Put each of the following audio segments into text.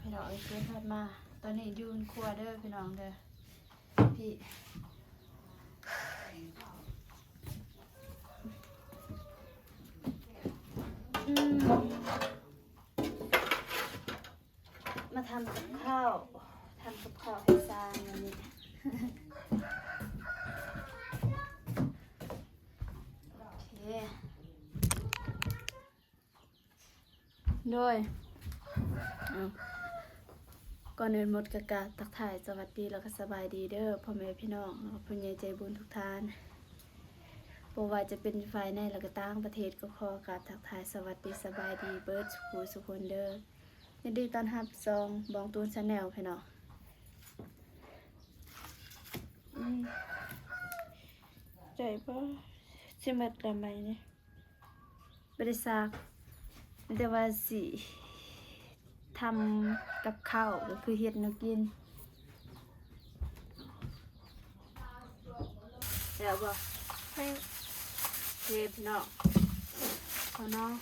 พี่น้องเกินทัดมาตอนนี้ยืนครัวเด้อพี่น้องเด้อพี่มาทำกับข้าวให้ซางวันนี้โอเคด้วยก่อนอื่นหมดกะทักทายสวัสดีแล้วก็สบายดีเด้อพ่อแม่พี่น้องผู้ใหญ่ใจบุญทุกท่านบ่ว่าจะเป็นฝ่ายในแล้วก็ต่างประเทศก็ขอกราบทักทายสวัสดีสบายดีเบิร์ดสุขคนเด้อยินดีต้อนรับซองบองตูนชาแนลพี่น้องใจป่ะชิมดละไหมเนี่ยบริษัทแต่ว่าสิทำกับข้าวก็คือเฮ็ดแนวกินแล้วบ่ให้เทพี่น้องขอน้อง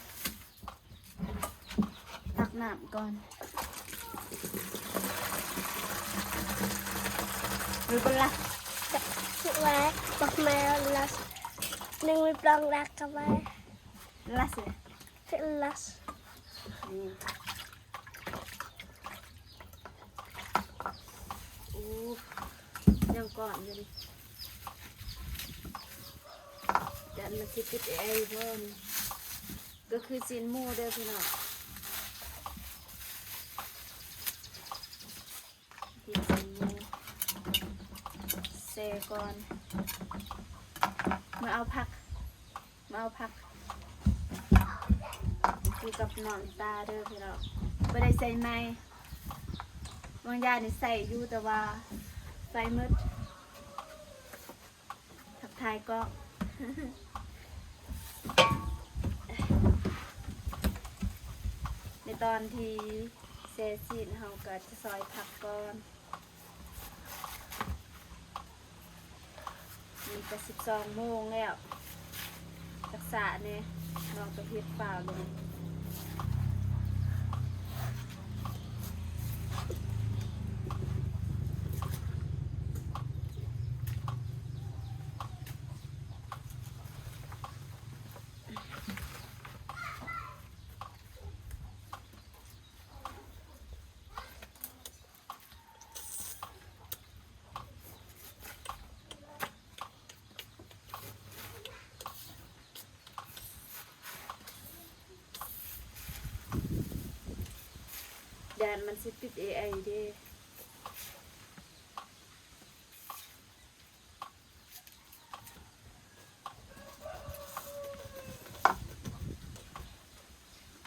ตักน้ำก่อนหรือเป็นไรSesuai pembelas ning plong lak kae. Las ya? Selas. Yangก่อนอยู่ดิแต่มันสิติดไอ้เพิ่นก็คือจีนหมูเด้อพี่น้องจีนหมูเซก่อนมาเอาผักอยู่กับน้องตาเด้อพี่น้องไม่ได้ใส่ไม้บางอย่างนี่ใส่อยู่แต่ว่าใส่มืดทักทายก็ ในตอนที่เซซีนเราก็จะซอยผักก่อนมีแต่12 โมงแล้วรักษาเนี่ยลองไปเฮ็ดเปล่าเลยแดนมันสิติด AI เด้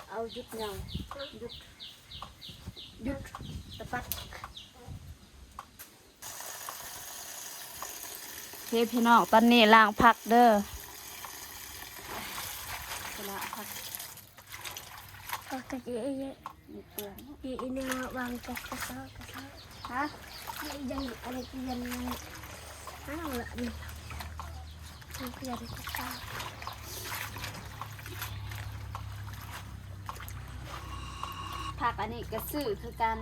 เอาหยุดยังหยุดตะปัดเฮ้พี่น้องตอนนี้ล้างผักเด้อล้างผัก Oke, iya. มีเปลือก Ini bang kesal. ฮะ Ini jangan ada kian. Mana enggak nih? Kian kesal. ผักอันนี้ก็ซื้อคือกัน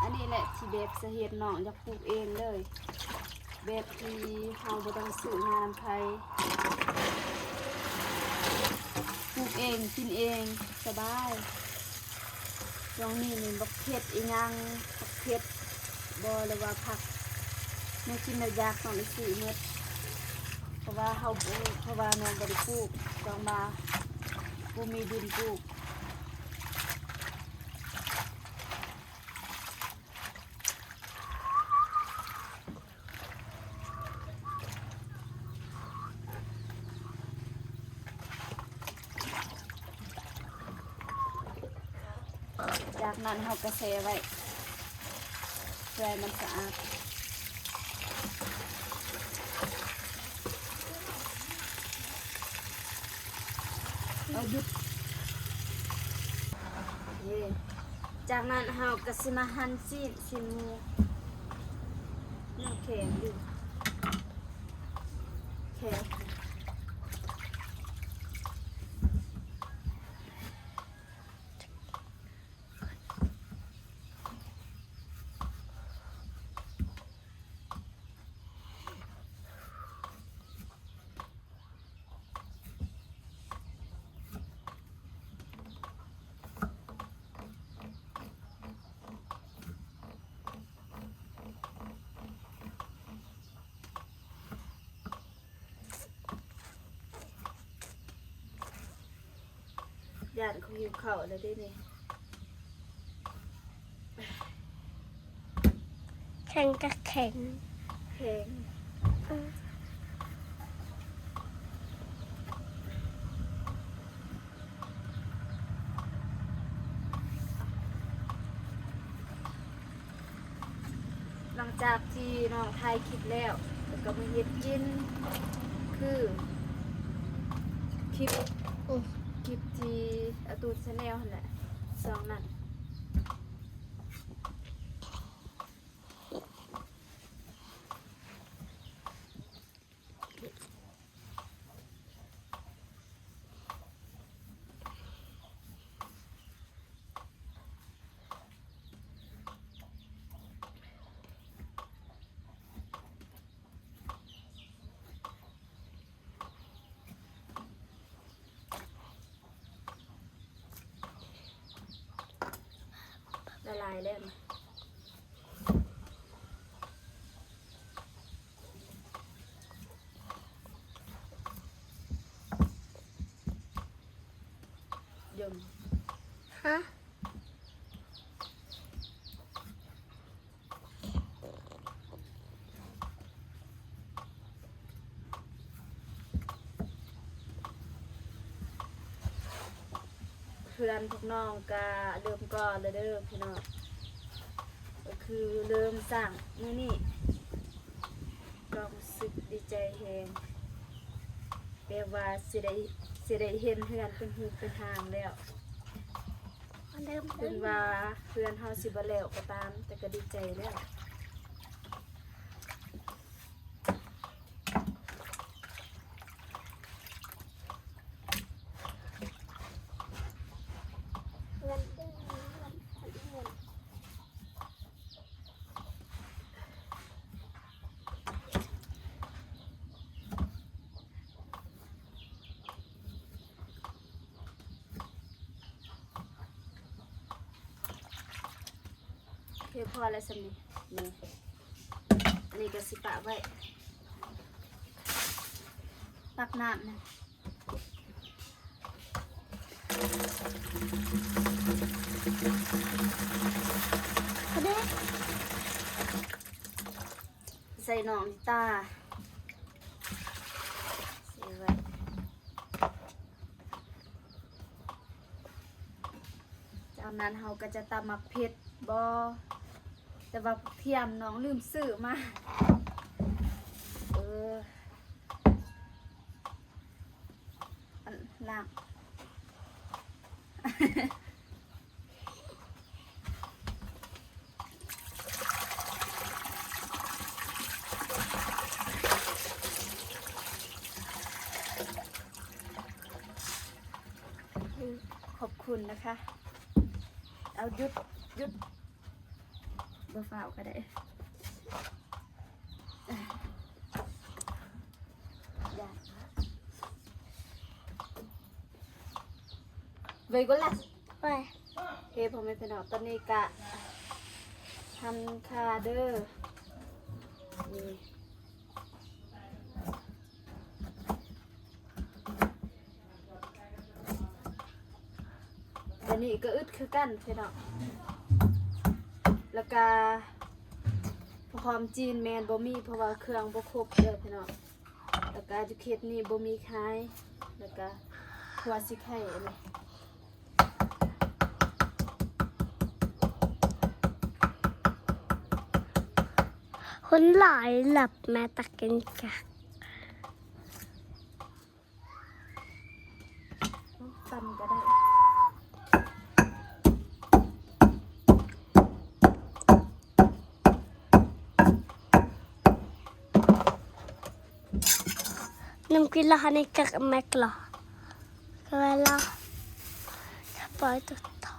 อันนี้แหละที่แบบเสเฮ็ดน้องอยากปลูกเองเลยแบบที่เฮาบ่ต้องซื้องานไผปลูกเองกินเองสบายตรงนี้นี่บักเผ็ดอีหยังบักเผ็ดบ่เลยว่าผักแม่กินแล้วอยากต้องไปซื้อหมดเพราะว่าเฮาปลูกเพราะว่าน้องบ่ได้ปลูกต้องมาบ่มีดินปลูกจากนั้นเราก็เซไว้เพื่อให้มันสะอาดเอาหยุดจากนั้นเราก็สิมาหั่นชิ้นหมูนี่แข็งดิแข็ง ญาติเขาหิวข้าวแล้วได้นี่ แข็งกับแข็ง แข็ง หลังจากที่น้องไทยคิดแล้วก็มาเฮ็ดกินคือคลิปที่อาตูนชาแนลนั่นแหละสองนั่นละลายแล้วนะยม ฮะ เพื่อนพวกน้องก็เริ่มก่อนเลยเด้อพี่น้องก็คือเริ่มสั่งมื้อนี้ก็รู้สึกดีใจแฮงแต่ว่าสิได้เห็นเพื่อนเป็นหูเป็นหางแล้ว เริ่ม ถึงว่าเพื่อนเฮาสิบ่แล้วก็ตามแต่ก็ดีใจแล้ว เพียงพอแล้วสำนี้นี่อันนี้ก็สิปะไว้ตักน้ำนะใส่หนองลิตาใส่ไว้จากนั้นเราก็จะตำหมักเผ็ดบอแต่ว่าเทียมน้องลืมซื้อมาอันล่าง ขอบคุณนะคะ เอาหยุดบ่ฟ้าวก็ได้ได้เว้ยก็ละ ไป เฮ้ผมไม่เป็นหรอกตอนนี้กะทำคาเดอร์นี่อันนี้ก็อึดคือกันพี่น้องแล้วก็หอมจีนแมนบ่มีเพราะว่าเครื่องบ่ครบเด้อพี่น้องแล้วก็จุเค็ดนี่บ่มีขายแล้วก็หัวสิไข่อันนี้ คนหลายหลับแม่ตะกินกัก ตำก็ได้ نمكن لها نكك مكلا ولا كبايت الطا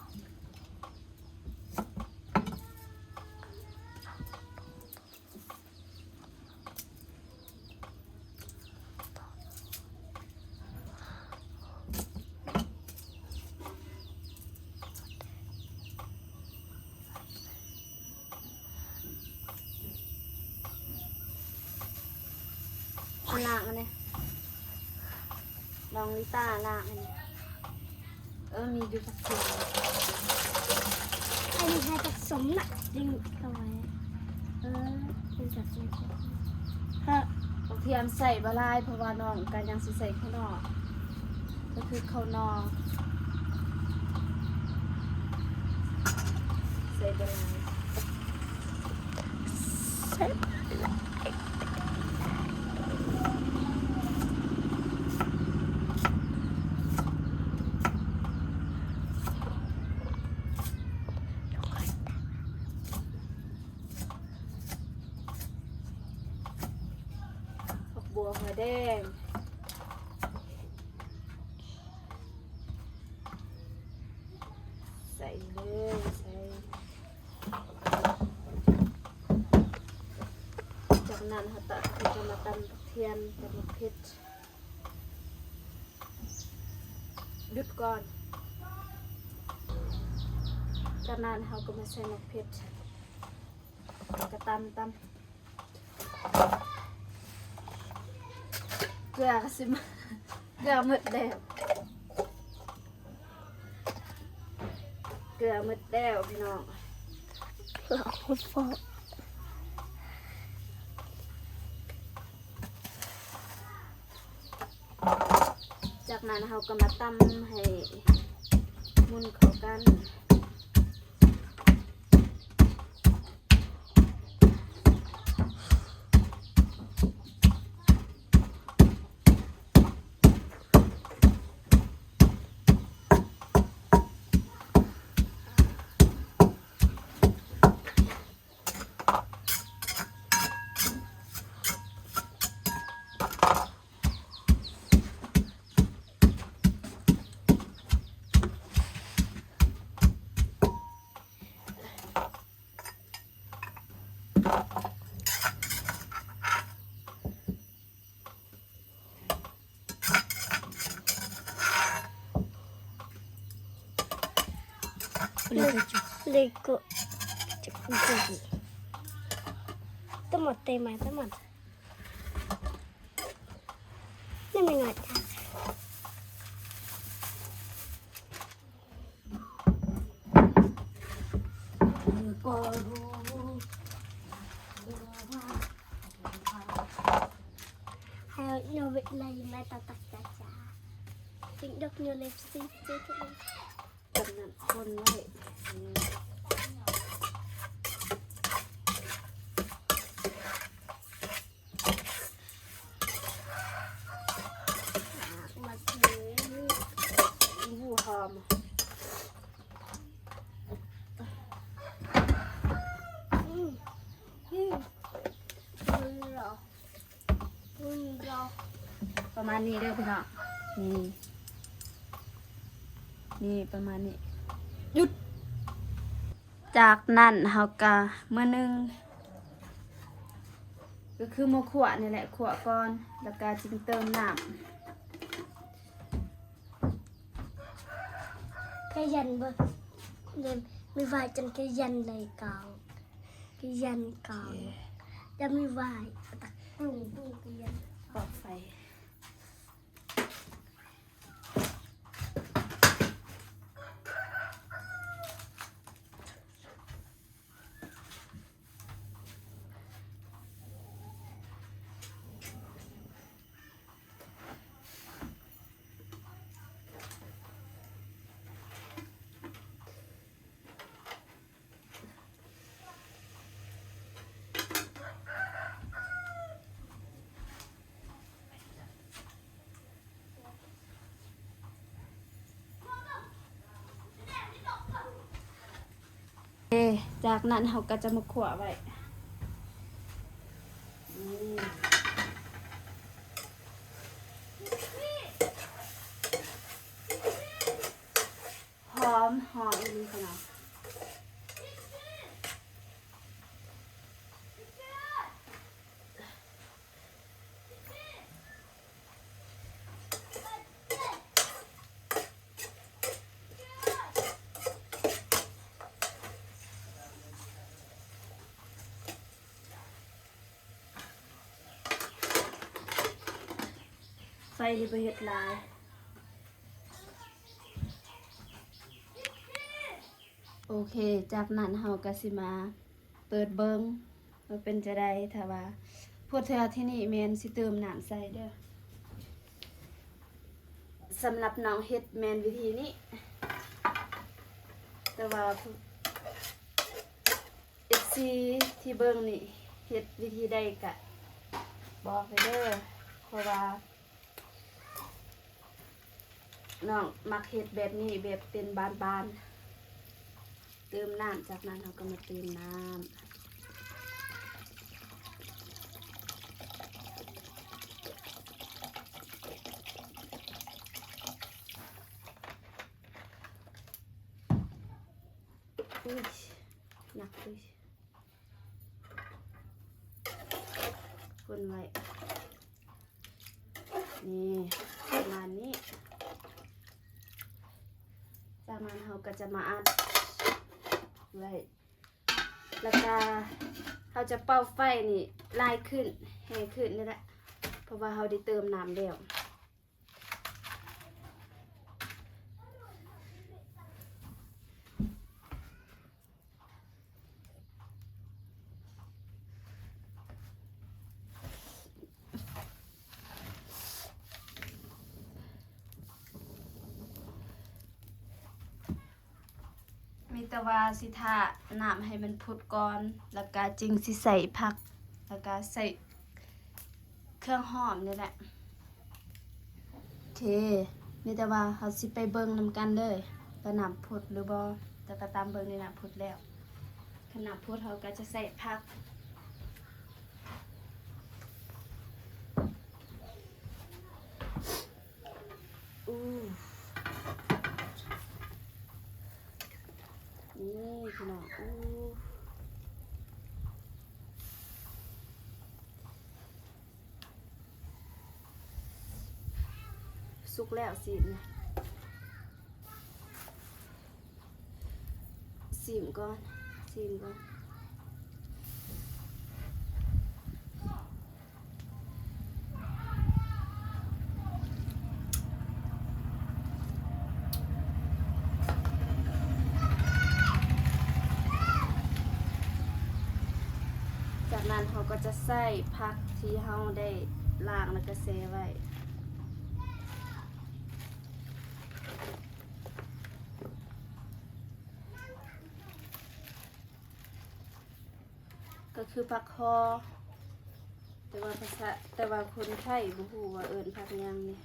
ล่างอันนี้ลองลิต้าล่างอันนี้ มีดูผักเขียว อันนี้ให้ผสมน่ะดึงเอาไว้เป็นแบบนี้ฮะ บางทีอันใส่บะลายเพราะว่าน้องกันยังสิใส่ข้างนอกก็คือข้าวนอกใส่บะลาย ใส่ผักบัวหัวแดงใส่เลยใส่จากนั้นเขาตัดคือจะมาตำผักเทียมกับมะเขือหยุดก่อนจากนั้นเขาก็มาใส่มะเขือแล้วก็ตำเกลือก็สิมาเกลือหมดแล้วเกลือหมดแล้วพี่น้อง หลอกคนฟอก จากนั้นเราก็มาตำให้มุนเข้ากัน Lego jadi tomat tema teman ini mengata Hayo nyobek lagi mata tak caca Tingdok nyolep sih จากนั้นคนไว้หูหอมประมาณนี้เด้อพี่น้องนี่ประมาณนี้หยุดจากนั้นเฮาก็มื้อนึงก็คือมาขั่วนี่แหละขั่วก่อนแล้วก็จึงเติมน้ำ cái dần bơ nên mi vài chân cái dần này còn cái dần còn cho mi vài đặt lùng tung cái dần ปอกไฟจากนั้นเราก็จะมาขั่วไว้หอมอีกนิดขนาดไฟที่ประเฮ็ดลาย โอเค จากนั้นเฮาก็สิมาเปิดเบิงว่าเป็นจะได้ถ้าว่าพวกเธอที่นี่แมนสิเติมน้ำใส่เด้อสำหรับน้องเฮ็ดแมนวิธีนี้ แต่ว่าเอฟซีที่เบิงนี่เฮ็ดวิธีใดกะบอกไปเด้อเพราะว่าน้องมักเฮ็ดแบบนี้แบบเป็นบานๆเติมน้ำจากนั้นเราก็มาเติมน้ำอุ้ยหนักเลยคนไว้นี่ประมาณนี้จากนั้นเราก็จะมาอัดไว้แล้วก็เราจะเป่าไฟนี่ลายขึ้นแห้งขึ้นนี่แหละเพราะว่าเราได้เติมน้ำแล้วมีแต่ว่าสิทาน้ำให้มันพุดก่อนแล้วก็จึงสิใส่ผักแล้วก็ใส่เครื่องหอมนี่แหละโอเคมีแต่ว่าเขาสิไปเบิ่งนำกันเลยว่าน้ำพุดหรือบ่แต่ก็ตามเบิ่งนี่น้ำพุดแล้วขณะพุดเขาก็จะใส่ผักอู้นี่พี่น้องอู้สุกแล้วสินะสิมก่อนสิมก่อนจากนั้นเขาก็จะใส่ผักที่เขาได้ล้างแล้วก็แช่ไว้ก็คือผักคอแต่ว่าคนไทยบ่ฮู้ว่าเอิ้นผักหยังนี่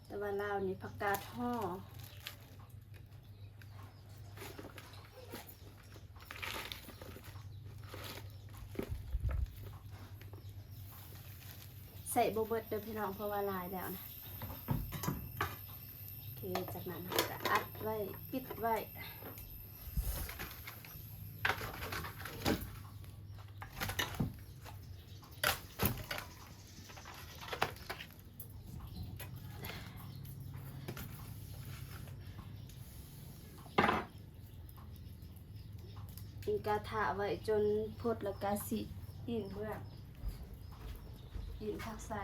แต่ว่าลาวนี่ผักกาดฮ้อใส่บ่เบิดเด้อพี่น้องเพราะว่าหลายแล้วนะโอเคจากนั้นเราก็อัดไว้ปิดไว้อิงกาถาไว้จนพดแล้วก็สิอินเบื้องอินผักใส่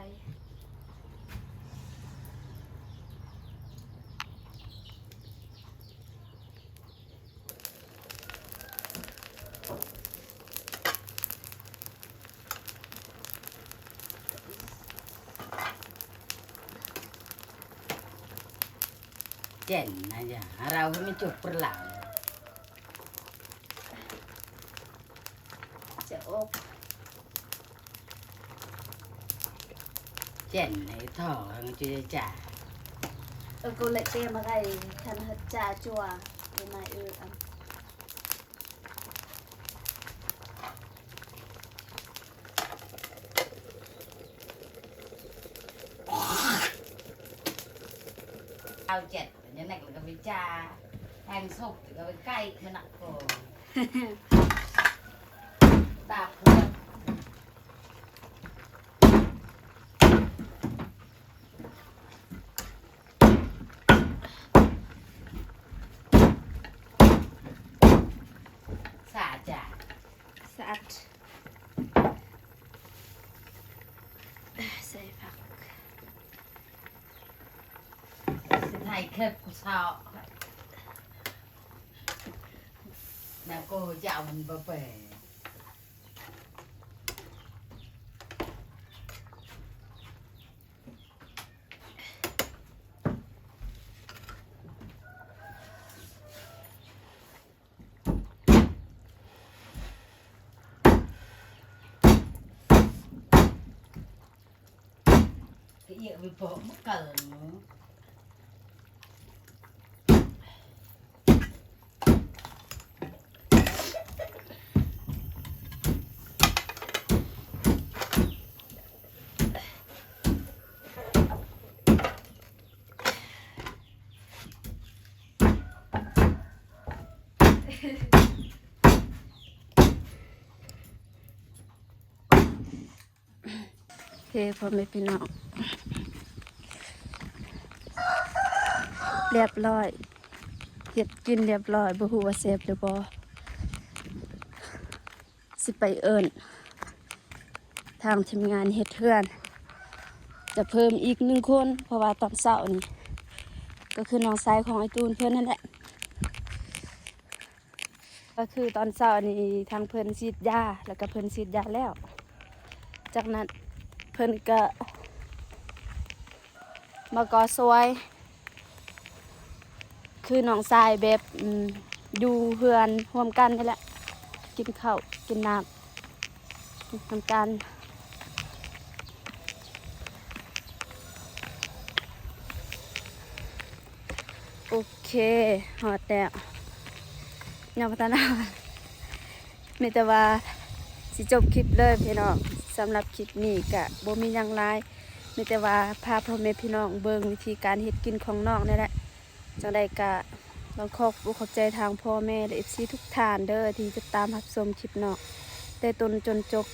Chen aja, harau kami cukur lah. จะอบ Chen này thỏ không chưa trả. กูเลยเตรียมอะไรทันหัดจ่าจัวเป็นนายอัน Ao chẹt như này là cái cha hàng sụp thì cái cây thế nặng cổ. Đạp luôn. Xả chả. สะอาดใส่ผัก Xin thầy khếp của sao. nào cô chào mình bờ bể cái gì bị phổ mất cờโอเคพ่อแม่พี่น้องเรียบร้อยเฮ็ดกินเรียบร้อยบ่ฮู้ว่าแซ่บหรือบ่สิไปเอิ้นทางทีมงานเฮ็ดเทือนจะเพิ่มอีก1คนเพราะว่าตอนเช้านี่ก็คือน้องชายของไอ้ตูนเพิ่นนั่นแหละก็คือตอนเช้านี่ทางเพิ่นฉีดยาแล้วก็เพิ่นฉีดยาแล้วจากนั้นเพิ่นก็มาก่อซวยคือน้องชายแบบอยู่เฮือนร่วมกันนี่แหละกินข้าวกินน้ำทำการโอเคหอดแล้วยังพัฒนามีแต่ว่าสิจบคลิปเลยพี่น้องสำหรับคลิปนี้กะบ่มีหยังหลายมีแต่ว่าพาพ่อแม่พี่น้องเบิ่งวิธีการเฮ็ดกินของน้องนี่แหละจังใดกะต้องขอบใจทางพ่อแม่และ FC ทุกท่านเด้อที่ติดตามรับชมคลิปน้องแต่ต้นจนจบ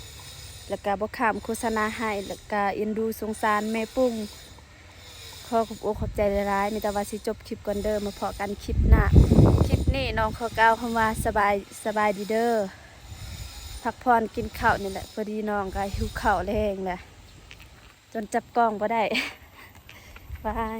แล้วก็บ่ข้ามโฆษณาให้แล้วก็เอ็นดูสงสารแม่ปุ้งขอบใจหลายๆมีแต่ว่าสิจบคลิปก่อนเด้อมาพอกันคลิปหน้าคลิปนี้น้องขอกล่าวคำว่าสบายดีเด้อพักผ่อนกินข้าวนี่แหละพอดีน้องก็หิวข้าวแรงแหละจนจับกล้องบ่ได้บาย